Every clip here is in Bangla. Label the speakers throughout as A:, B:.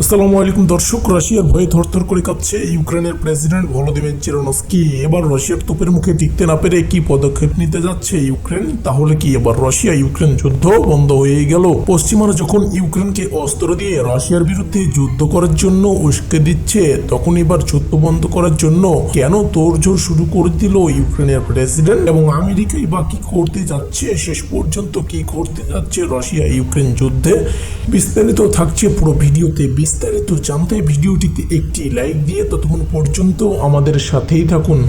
A: আসসালামু আলাইকুম দর্শক, রাশিয়ার ভয়ে থরথর করে কাঁপছে ইউক্রেনের প্রেসিডেন্ট ভলোদিমির জেলেনস্কি। এবার রাশিয়ার তোপের মুখে টিকতে না পেরে কি পদক্ষেপ নিতে যাচ্ছে ইউক্রেন? তাহলে কি এবার রাশিয়া ইউক্রেন যুদ্ধ বন্ধ হয়ে গেল? পশ্চিমারা যখন ইউক্রেনকে অস্ত্র দিয়ে রাশিয়ার বিরুদ্ধে যুদ্ধ করার জন্য উস্কে দিচ্ছে, তখন এবার যুদ্ধ বন্ধ করার জন্য কেন তোড়জোড় শুরু করে দিল ইউক্রেনের প্রেসিডেন্ট? এবং আমেরিকাই বা কি করতে যাচ্ছে? শেষ পর্যন্ত কি করতে যাচ্ছে রাশিয়া ইউক্রেন যুদ্ধে? বিস্তারিত থাকছে পুরো ভিডিওতে। বিস্তারিত জানতে ভিডিওটিতে একটি লাইক দিয়ে ততক্ষণ পর্যন্ত আমাদের সাথেই থাকুন।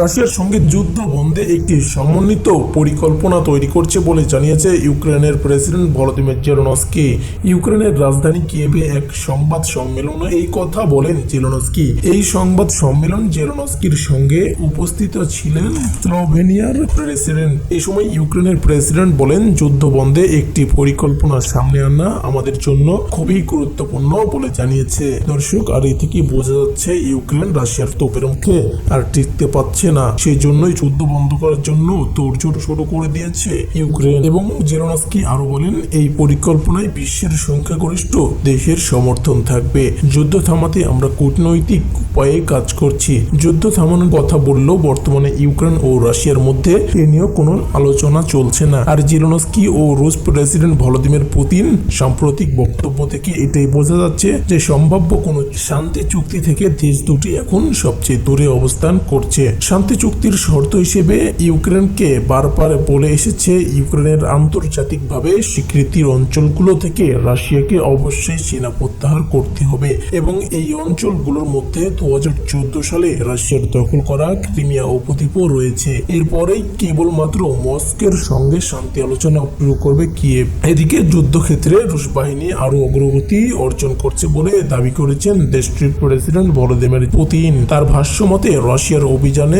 A: রাশিয়ার সঙ্গে যুদ্ধ বন্ধে একটি সমন্বিত পরিকল্পনা তৈরি করছে বলে জানিয়েছে ইউক্রেনের প্রেসিডেন্ট ভলোদিমির জেলেনস্কি। ইউক্রেনের রাজধানী কিয়েভে এক সংবাদ সম্মেলনে এই কথা বলেন জেলেনস্কি। এই সংবাদ সম্মেলন জেলেনস্কির সঙ্গে উপস্থিত ছিলেন স্লোভেনিয়ার প্রেসিডেন্ট। এই সময় ইউক্রেনের প্রেসিডেন্ট বলেন, যুদ্ধ বন্ধে একটি পরিকল্পনা সামনে আনা আমাদের জন্য খুবই গুরুত্বপূর্ণ বলে জানিয়েছে। দর্শক, আর এই থেকে বোঝা যাচ্ছে ইউক্রেন রাশিয়ার তোপের মুখে আর টিকতে পারছে না, সেই জন্যই যুদ্ধ বন্ধ করার জন্য তোড়জোড় শুরু করে দিয়েছে ইউক্রেন। এবং জেলেনস্কি আরো বলেন, এই পরিকল্পনায় বিশ্বের সংখ্যাগরিষ্ঠ দেশের সমর্থন থাকবে। যুদ্ধ থামাতে আমরা কূটনৈতিক উপায়ে কাজ করছি। যুদ্ধ থামানোর কথা বললেও বর্তমানে ইউক্রেন ও রাশিয়ার মধ্যে এ নিয়ে কোনো আলোচনা চলছে না। আর জেলেনস্কি ও রুশ প্রেসিডেন্ট ভলোদিমির পুতিন সাম্প্রতিক বক্তব্য থেকে এটাই বোঝা যাচ্ছে যে সম্ভাব্য কোনো শান্তি চুক্তি থেকে দেশ দুটি এখন সবচেয়ে দূরে অবস্থান করছে। শান্তি চুক্তির শর্ত হিসেবে ইউক্রেনকে বারবার বলে এসেছে, ইউক্রেনের আন্তর্জাতিকভাবে স্বীকৃতির অঞ্চলগুলো থেকে রাশিয়াকে অবশ্যই সেনা প্রত্যাহার করতে হবে। এবং এই অঞ্চলগুলোর মধ্যে 2014 সালে রাশিয়ার দখল করা ক্রিমিয়া উপদ্বীপও রয়েছে। এরপরেই কেবলমাত্র মস্কোর সঙ্গে শান্তি আলোচনা শুরু করবে কিয়েভ। এদিকে যুদ্ধক্ষেত্রে রুশ বাহিনী আরো অগ্রগতি অর্জন করছে বলে দাবি করেছেন দেশটির প্রেসিডেন্ট ভলোদিমির পুতিন। তার ভাষ্য মতে, রাশিয়ার অভিযানের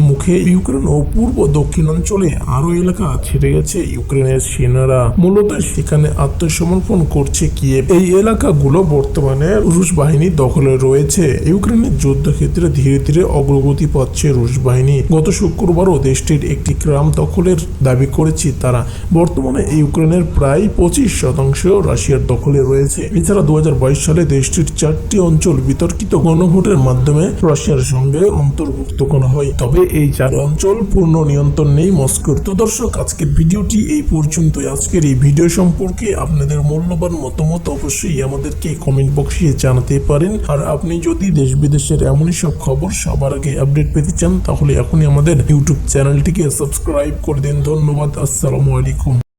A: মুখে ইউক্রেন ও পূর্ব দক্ষিণাঞ্চলে আরো এলাকা ছেড়ে গেছে ইউক্রেনের সেনারা। মূলত সেখানে আত্মসমর্পণ করছে কিয়েভ। এই এলাকাগুলো বর্তমানে রুশ বাহিনী দখলে রয়েছে। ইউক্রেনের যুদ্ধক্ষেত্রে ধীরে ধীরে অগ্রগতি পাচ্ছে রুশ বাহিনী। গত শুক্রবারও দেশটির একটি গ্রাম দখলের দাবি করেছে তারা। বর্তমানে ইউক্রেনের প্রায় 25% রাশিয়ার দখলে রয়েছে। এছাড়া 2022 সালে দেশটির 4টি অঞ্চল বিতর্কিত গণভোটের মাধ্যমে রাশিয়ার সঙ্গে অন্তর্ভুক্ত করা হয়। তবে এই 4 অঞ্চল পূর্ণ নিয়ন্ত্রণ নেই মস্কোর। তো দর্শক, আজকের ভিডিওটি এই পর্যন্তই। আজকের এই ভিডিও সম্পর্কে আপনাদের মূল্যবান মতামত অবশ্যই আমাদেরকে কমেন্ট বক্সে জানাতে পারেন। আর আপনি যদি দেশ বিদেশের এমনই সব খবর সবার আগে আপডেট পেতে চান, তাহলে এখনই আমাদের ইউটিউব চ্যানেলটিকে সাবস্ক্রাইব করে দিন। ধন্যবাদ। আসসালামু আলাইকুম।